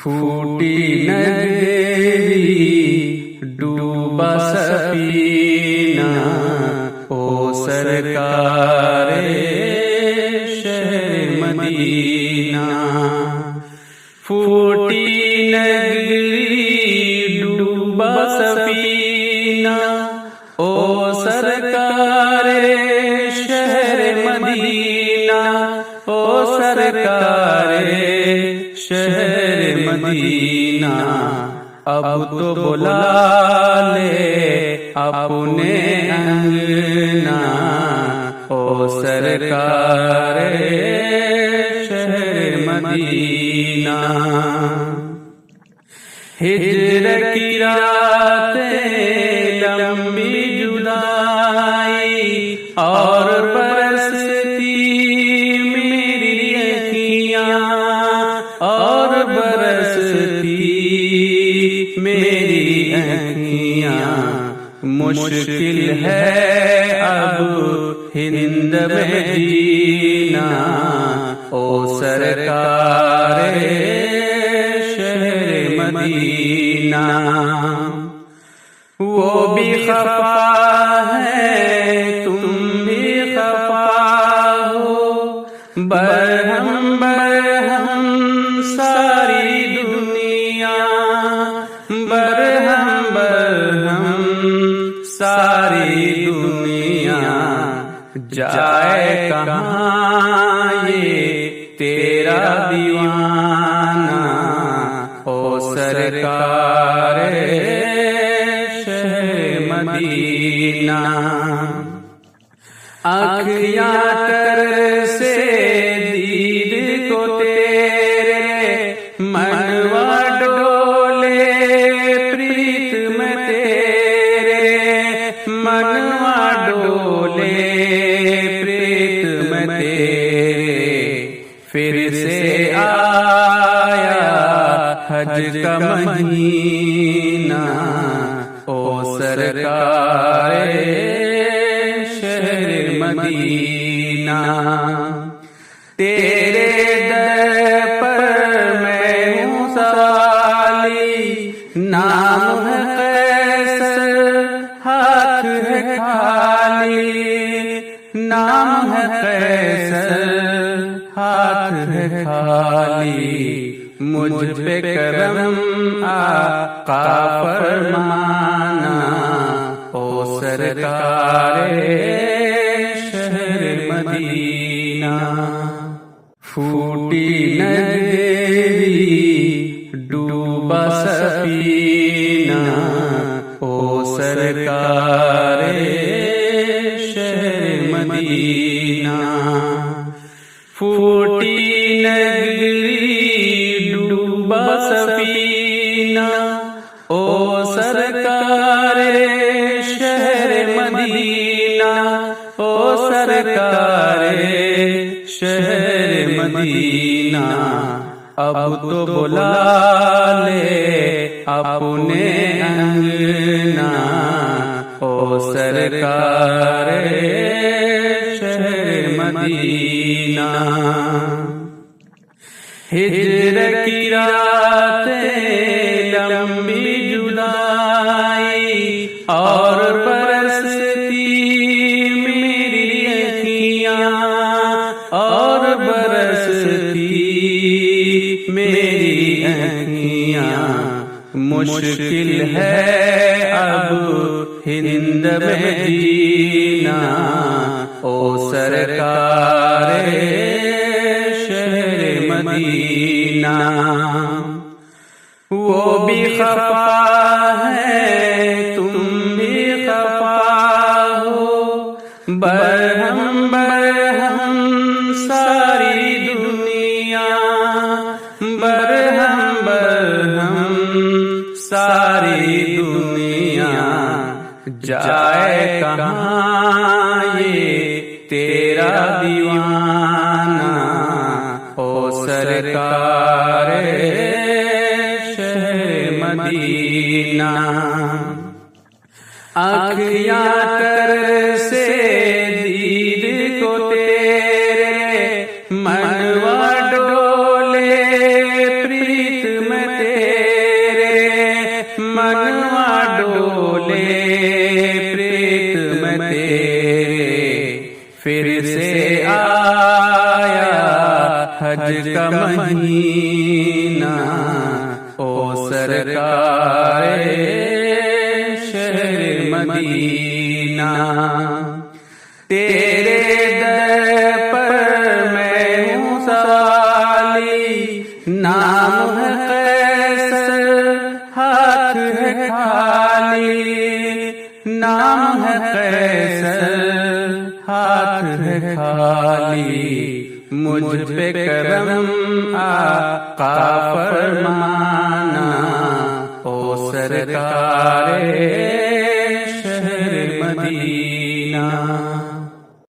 پھوٹی نگری ڈوبا سفینہ، او سرکار شہر مدینہ۔ پھوٹی نگری ڈوبا سفینہ، او سرکار شہر مدینہ، او سرکار شہر مدینہ۔ اب تو بلا لے اپنے انگنا، او سرکار شہر مدینہ۔ ہجر کی راتیں لمبی جدائی اور برستی میری اکھیاں، اور برستی میری اکھیاں۔ مشکل ہے اب ہند میں جینا، او سرکار شہر مدینہ۔ وہ بھی خفا ہے تم بھی خفا ہو، برہم برہم ساری دنیا، برہم برہم ساری دنیا۔ جائے کہاں یہ تیرا دیوانہ، او سرکار شہر مدینہ۔ آنکھیاں تر سے دید کو تیرے، منوا ڈولے پریت میں تیرے، منوا ڈولے پریت میں تیرے۔ پھر سے آیا حج کا مہینہ، او سرکار شہر مدینہ۔ تیرے در پر میں ہوں سوالی، نام ہے قیصر ہاتھ ہے خالی، نام ہے قیصر ہاتھ ہے خالی۔ مجھ پہ کرم آقا فرمانا، او سرکار شہر مدینہ۔ پھوٹی نگری ڈوبا سفینہ، او سرکار شہر مدینہ۔ پھوٹی نگری ڈوبا سفینہ، او سرکار شہر مدینہ، او سرکار شہر مدینہ۔ اب تو بلا لے اپنے انگنا، او سرکار شہر مدینہ۔ ہجر کی راتیں لمبی جدائی اور برستی میری اکھیاں، اور برستی میری اکھیاں۔ مشکل ہے اب ہند میں جینا، او سرکار شہر مدینہ۔ وہ بھی خفا ہے تم بھی خفا ہو، برہم برہم ساری دنیا، برہم برہم ساری دنیا۔ جائے کہاں یہ تیرا دیوانہ، او سرکار شہر مدینہ۔ آنکھیاں تر سے دید کو تیرے، منوا ڈولے پریت میں کا مہینہ او سرکار شہر مدینہ، تیرے در پر میں ہوں سوالی، نام ہے قیصر ہاتھ ہے خالی، نام ہے قیصر ہاتھ ہے خالی، مجھ پہ کرم آقا فرمانا او سرکار